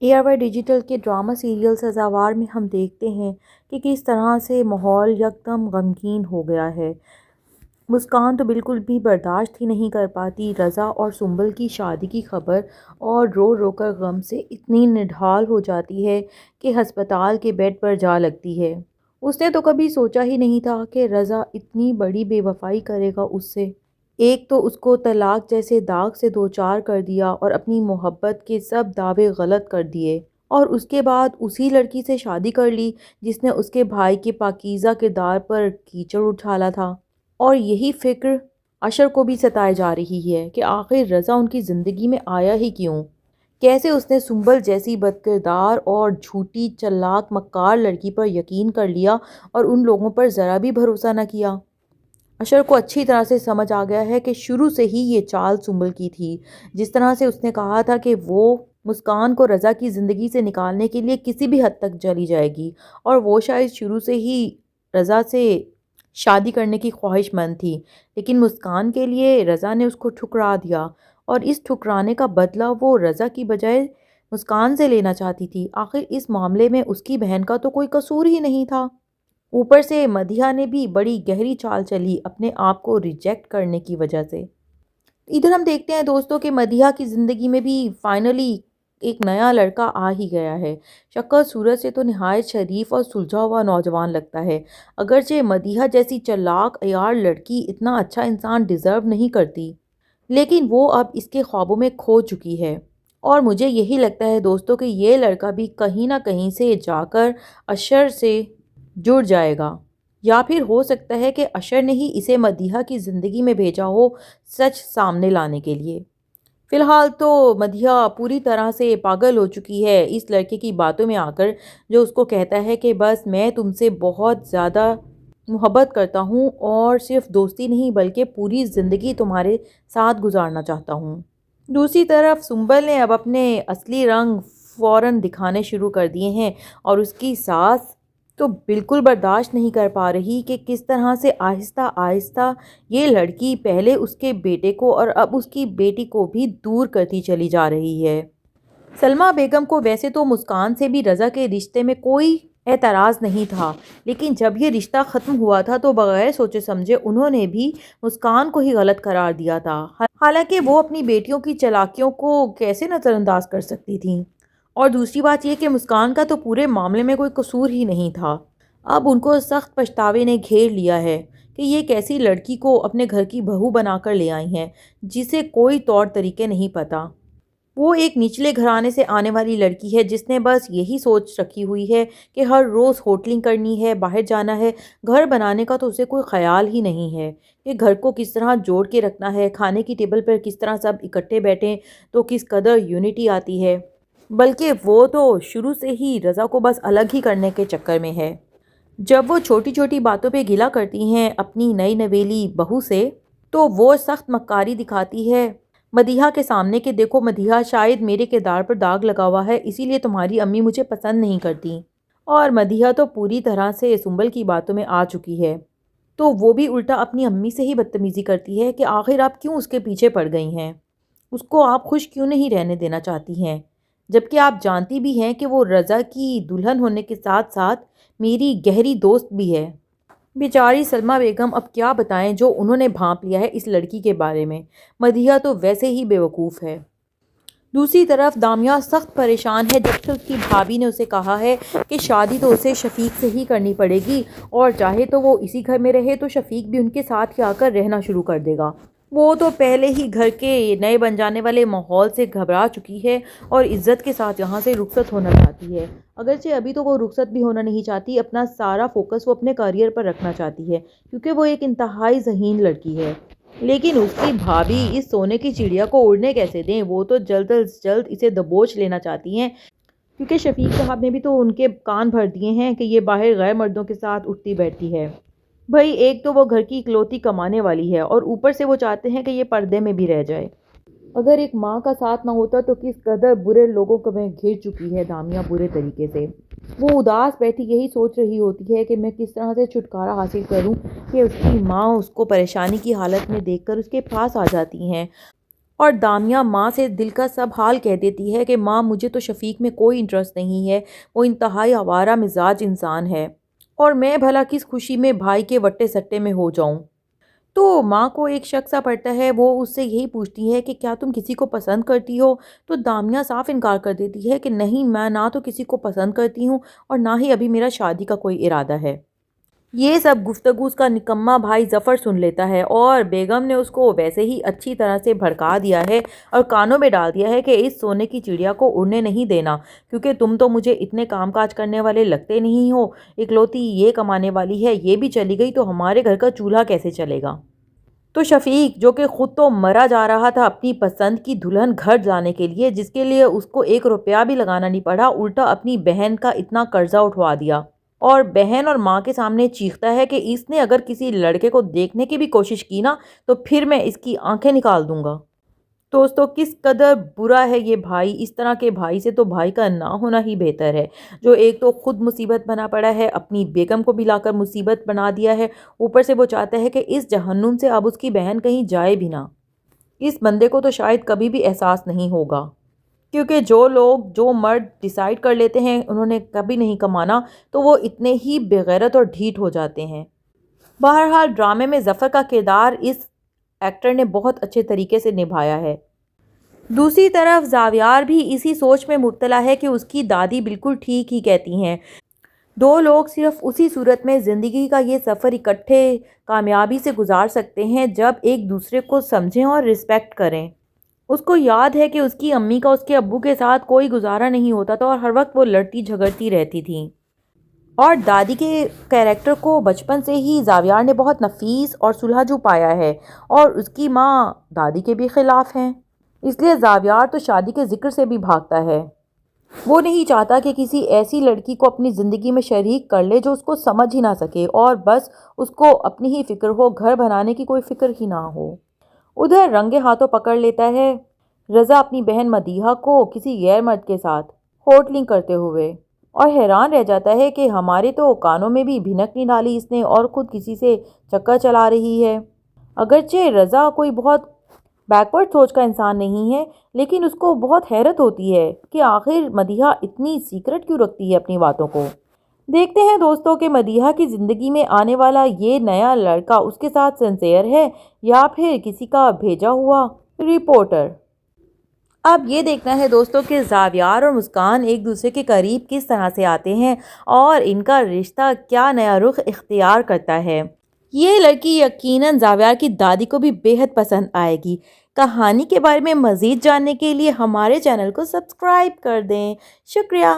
ARY digital کے drama serial سزاوار میں ہم دیکھتے ہیں کہ کس طرح سے ماحول یکدم غمگین ہو گیا ہے۔ مسکان تو بالکل بھی برداشت ہی نہیں کر پاتی رضا اور سنبل کی شادی کی خبر، اور رو رو کر غم سے اتنی نڈھال ہو جاتی ہے کہ ہسپتال کے بیڈ پر جا لگتی ہے۔ اس نے تو کبھی سوچا ہی نہیں تھا کہ رضا اتنی بڑی بے وفائی کرے گا اس سے۔ ایک تو اس کو طلاق جیسے داغ سے دوچار کر دیا اور اپنی محبت کے سب دعوے غلط کر دیے، اور اس کے بعد اسی لڑکی سے شادی کر لی جس نے اس کے بھائی کے پاکیزہ کردار پر کیچڑ اچھالا تھا۔ اور یہی فکر اشر کو بھی ستائے جا رہی ہے کہ آخر رضا ان کی زندگی میں آیا ہی کیوں؟ کیسے اس نے سنبل جیسی بدکردار اور جھوٹی چلاک مکار لڑکی پر یقین کر لیا اور ان لوگوں پر ذرا بھی بھروسہ نہ کیا؟ اشر کو اچھی طرح سے سمجھ آ گیا ہے کہ شروع سے ہی یہ چال سنبل کی تھی۔ جس طرح سے اس نے کہا تھا کہ وہ مسکان کو رضا کی زندگی سے نکالنے کے لیے کسی بھی حد تک چلی جائے گی، اور وہ شاید شروع سے ہی رضا سے شادی کرنے کی خواہش مند تھی، لیکن مسکان کے لیے رضا نے اس کو ٹھکرا دیا، اور اس ٹھکرانے کا بدلہ وہ رضا کی بجائے مسکان سے لینا چاہتی تھی۔ آخر اس معاملے میں اس کی بہن کا تو کوئی قصور ہی نہیں تھا۔ اوپر سے مدیحہ نے بھی بڑی گہری چال چلی اپنے آپ کو ریجیکٹ کرنے کی وجہ سے۔ ادھر ہم دیکھتے ہیں دوستوں کہ مدیحہ کی زندگی میں بھی فائنلی ایک نیا لڑکا آ ہی گیا ہے۔ شکل صورت سے تو نہایت شریف اور سلجھا ہوا نوجوان لگتا ہے، اگرچہ مدیحہ جیسی چلاک عیار لڑکی اتنا اچھا انسان ڈیزرو نہیں کرتی، لیکن وہ اب اس کے خوابوں میں کھو چکی ہے۔ اور مجھے یہی لگتا ہے دوستوں کہ یہ لڑکا بھی کہیں نہ کہیں سے جا کر اشر سے جڑ جائے گا، یا پھر ہو سکتا ہے کہ اشر نے ہی اسے مدیحہ کی زندگی میں بھیجا ہو سچ سامنے لانے کے لیے۔ فی الحال تو مدیحہ پوری طرح سے پاگل ہو چکی ہے اس لڑکے کی باتوں میں آ کر، جو اس کو کہتا ہے کہ بس میں تم سے بہت زیادہ محبت کرتا ہوں اور صرف دوستی نہیں بلکہ پوری زندگی تمہارے ساتھ گزارنا چاہتا ہوں۔ دوسری طرف سنبل نے اب اپنے اصلی رنگ فوراً دکھانے شروع کر دیے ہیں، اور اس کی ساس تو بالکل برداشت نہیں کر پا رہی کہ کس طرح سے آہستہ آہستہ یہ لڑکی پہلے اس کے بیٹے کو اور اب اس کی بیٹی کو بھی دور کرتی چلی جا رہی ہے۔ سلمیٰ بیگم کو ویسے تو مسکان سے بھی رضا کے رشتے میں کوئی اعتراض نہیں تھا، لیکن جب یہ رشتہ ختم ہوا تھا تو بغیر سوچے سمجھے انہوں نے بھی مسکان کو ہی غلط قرار دیا تھا، حالانکہ وہ اپنی بیٹیوں کی چالاکیوں کو کیسے نظر انداز کر سکتی تھیں۔ اور دوسری بات یہ کہ مسکان کا تو پورے معاملے میں کوئی قصور ہی نہیں تھا۔ اب ان کو سخت پچھتاوے نے گھیر لیا ہے کہ یہ کیسی لڑکی کو اپنے گھر کی بہو بنا کر لے آئی ہیں جسے کوئی طور طریقے نہیں پتہ۔ وہ ایک نچلے گھرانے سے آنے والی لڑکی ہے جس نے بس یہی سوچ رکھی ہوئی ہے کہ ہر روز ہوٹلنگ کرنی ہے، باہر جانا ہے، گھر بنانے کا تو اسے کوئی خیال ہی نہیں ہے کہ گھر کو کس طرح جوڑ کے رکھنا ہے، کھانے کی ٹیبل پر کس طرح سب اکٹھے بیٹھیں تو کس قدر یونٹی آتی ہے، بلکہ وہ تو شروع سے ہی رضا کو بس الگ ہی کرنے کے چکر میں ہے۔ جب وہ چھوٹی چھوٹی باتوں پہ گلا کرتی ہیں اپنی نئی نویلی بہو سے، تو وہ سخت مکاری دکھاتی ہے مدیحہ کے سامنے کہ دیکھو مدیحہ، شاید میرے کردار پر داغ لگا ہوا ہے، اسی لیے تمہاری امی مجھے پسند نہیں کرتی۔ اور مدیحہ تو پوری طرح سے سنبل کی باتوں میں آ چکی ہے، تو وہ بھی الٹا اپنی امی سے ہی بدتمیزی کرتی ہے کہ آخر آپ کیوں اس کے پیچھے پڑ گئی ہیں، اس کو آپ خوش کیوں نہیں رہنے دینا چاہتی ہیں، جبکہ آپ جانتی بھی ہیں کہ وہ رضا کی دلہن ہونے کے ساتھ ساتھ میری گہری دوست بھی ہے۔ بیچاری سلمیٰ بیگم اب کیا بتائیں جو انہوں نے بھانپ لیا ہے اس لڑکی کے بارے میں۔ مدیحہ تو ویسے ہی بیوقوف ہے۔ دوسری طرف دامیہ سخت پریشان ہے جب سے اس کی بھابھی نے اسے کہا ہے کہ شادی تو اسے شفیق سے ہی کرنی پڑے گی، اور چاہے تو وہ اسی گھر میں رہے تو شفیق بھی ان کے ساتھ ہی آ کر رہنا شروع کر دے گا۔ وہ تو پہلے ہی گھر کے نئے بن جانے والے ماحول سے گھبرا چکی ہے اور عزت کے ساتھ یہاں سے رخصت ہونا چاہتی ہے، اگرچہ ابھی تو وہ رخصت بھی ہونا نہیں چاہتی، اپنا سارا فوکس وہ اپنے کیریئر پر رکھنا چاہتی ہے کیونکہ وہ ایک انتہائی ذہین لڑکی ہے۔ لیکن اس کی بھابھی اس سونے کی چڑیا کو اڑنے کیسے دیں؟ وہ تو جلد از جلد اسے دبوچ لینا چاہتی ہیں، کیونکہ شفیق صاحب نے بھی تو ان کے کان بھر دیے ہیں کہ یہ باہر غیر مردوں کے ساتھ اٹھتی بیٹھتی ہے۔ بھئی ایک تو وہ گھر کی اکلوتی کمانے والی ہے، اور اوپر سے وہ چاہتے ہیں کہ یہ پردے میں بھی رہ جائے۔ اگر ایک ماں کا ساتھ نہ ہوتا تو کس قدر برے لوگوں کو میں گھر چکی ہے دامیہ برے طریقے سے۔ وہ اداس بیٹھی یہی سوچ رہی ہوتی ہے کہ میں کس طرح سے چھٹکارا حاصل کروں کہ اس کی ماں اس کو پریشانی کی حالت میں دیکھ کر اس کے پاس آ جاتی ہیں اور دامیہ ماں سے دل کا سب حال کہہ دیتی ہے کہ ماں مجھے تو شفیق میں کوئی انٹرسٹ نہیں ہے، وہ انتہائی آوارہ مزاج انسان ہے، اور میں بھلا کس خوشی میں بھائی کے وٹے سٹے میں ہو جاؤں۔ تو ماں کو ایک شک سا پڑتا ہے، وہ اس سے یہی پوچھتی ہے کہ کیا تم کسی کو پسند کرتی ہو؟ تو دامیہ صاف انکار کر دیتی ہے کہ نہیں، میں نہ تو کسی کو پسند کرتی ہوں اور نہ ہی ابھی میرا شادی کا کوئی ارادہ ہے۔ یہ سب گفتگو اس کا نکما بھائی ظفر سن لیتا ہے، اور بیگم نے اس کو ویسے ہی اچھی طرح سے بھڑکا دیا ہے اور کانوں میں ڈال دیا ہے کہ اس سونے کی چڑیا کو اڑنے نہیں دینا، کیونکہ تم تو مجھے اتنے کام کاج کرنے والے لگتے نہیں ہو، اکلوتی یہ کمانے والی ہے، یہ بھی چلی گئی تو ہمارے گھر کا چولہا کیسے چلے گا؟ تو شفیق، جو کہ خود تو مرا جا رہا تھا اپنی پسند کی دلہن گھر لانے کے لیے، جس کے لیے اس کو 1 روپیہ بھی لگانا نہیں پڑا، الٹا اپنی بہن کا اتنا قرضہ اٹھوا دیا، اور بہن اور ماں کے سامنے چیختا ہے کہ اس نے اگر کسی لڑکے کو دیکھنے کی بھی کوشش کی نا تو پھر میں اس کی آنکھیں نکال دوں گا۔ دوستو، کس قدر برا ہے یہ بھائی! اس طرح کے بھائی سے تو بھائی کا نہ ہونا ہی بہتر ہے، جو ایک تو خود مصیبت بنا پڑا ہے، اپنی بیگم کو بھی لا کر مصیبت بنا دیا ہے، اوپر سے وہ چاہتا ہے کہ اس جہنم سے اب اس کی بہن کہیں جائے بھی نہ۔ اس بندے کو تو شاید کبھی بھی احساس نہیں ہوگا، کیونکہ جو مرد ڈیسائیڈ کر لیتے ہیں انہوں نے کبھی نہیں کمانا، تو وہ اتنے ہی بےغیرت اور ڈھیٹ ہو جاتے ہیں۔ بہرحال ڈرامے میں ظفر کا کردار اس ایکٹر نے بہت اچھے طریقے سے نبھایا ہے۔ دوسری طرف زاویار بھی اسی سوچ میں مبتلا ہے کہ اس کی دادی بالکل ٹھیک ہی کہتی ہیں، دو لوگ صرف اسی صورت میں زندگی کا یہ سفر اکٹھے کامیابی سے گزار سکتے ہیں جب ایک دوسرے کو سمجھیں اور رسپیکٹ کریں۔ اس کو یاد ہے کہ اس کی امی کا اس کے ابو کے ساتھ کوئی گزارا نہیں ہوتا تھا اور ہر وقت وہ لڑتی جھگڑتی رہتی تھیں، اور دادی کے کیریکٹر کو بچپن سے ہی زاویار نے بہت نفیس اور سلجھاؤ پایا ہے، اور اس کی ماں دادی کے بھی خلاف ہیں، اس لیے زاویار تو شادی کے ذکر سے بھی بھاگتا ہے۔ وہ نہیں چاہتا کہ کسی ایسی لڑکی کو اپنی زندگی میں شریک کر لے جو اس کو سمجھ ہی نہ سکے، اور بس اس کو اپنی ہی فکر ہو، گھر بنانے کی کوئی فکر ہی نہ ہو۔ ادھر رنگے ہاتھوں پکڑ لیتا ہے رضا اپنی بہن مدیحہ کو کسی غیر مرد کے ساتھ ہوٹلنگ کرتے ہوئے، اور حیران رہ جاتا ہے کہ ہمارے تو کانوں میں بھی بھنک نہیں ڈالی اس نے، اور خود کسی سے چکر چلا رہی ہے۔ اگرچہ رضا کوئی بہت بیکورڈ سوچ کا انسان نہیں ہے، لیکن اس کو بہت حیرت ہوتی ہے کہ آخر مدیحہ اتنی سیکرٹ کیوں رکھتی ہے اپنی باتوں کو۔ دیکھتے ہیں دوستوں کہ مدیحہ کی زندگی میں آنے والا یہ نیا لڑکا اس کے ساتھ سنسیئر ہے یا پھر کسی کا بھیجا ہوا رپورٹر۔ اب یہ دیکھنا ہے دوستوں کہ زاویار اور مسکان ایک دوسرے کے قریب کس طرح سے آتے ہیں اور ان کا رشتہ کیا نیا رخ اختیار کرتا ہے۔ یہ لڑکی یقیناً زاویار کی دادی کو بھی بے حد پسند آئے گی۔ کہانی کے بارے میں مزید جاننے کے لیے ہمارے چینل کو سبسکرائب کر دیں۔ شکریہ۔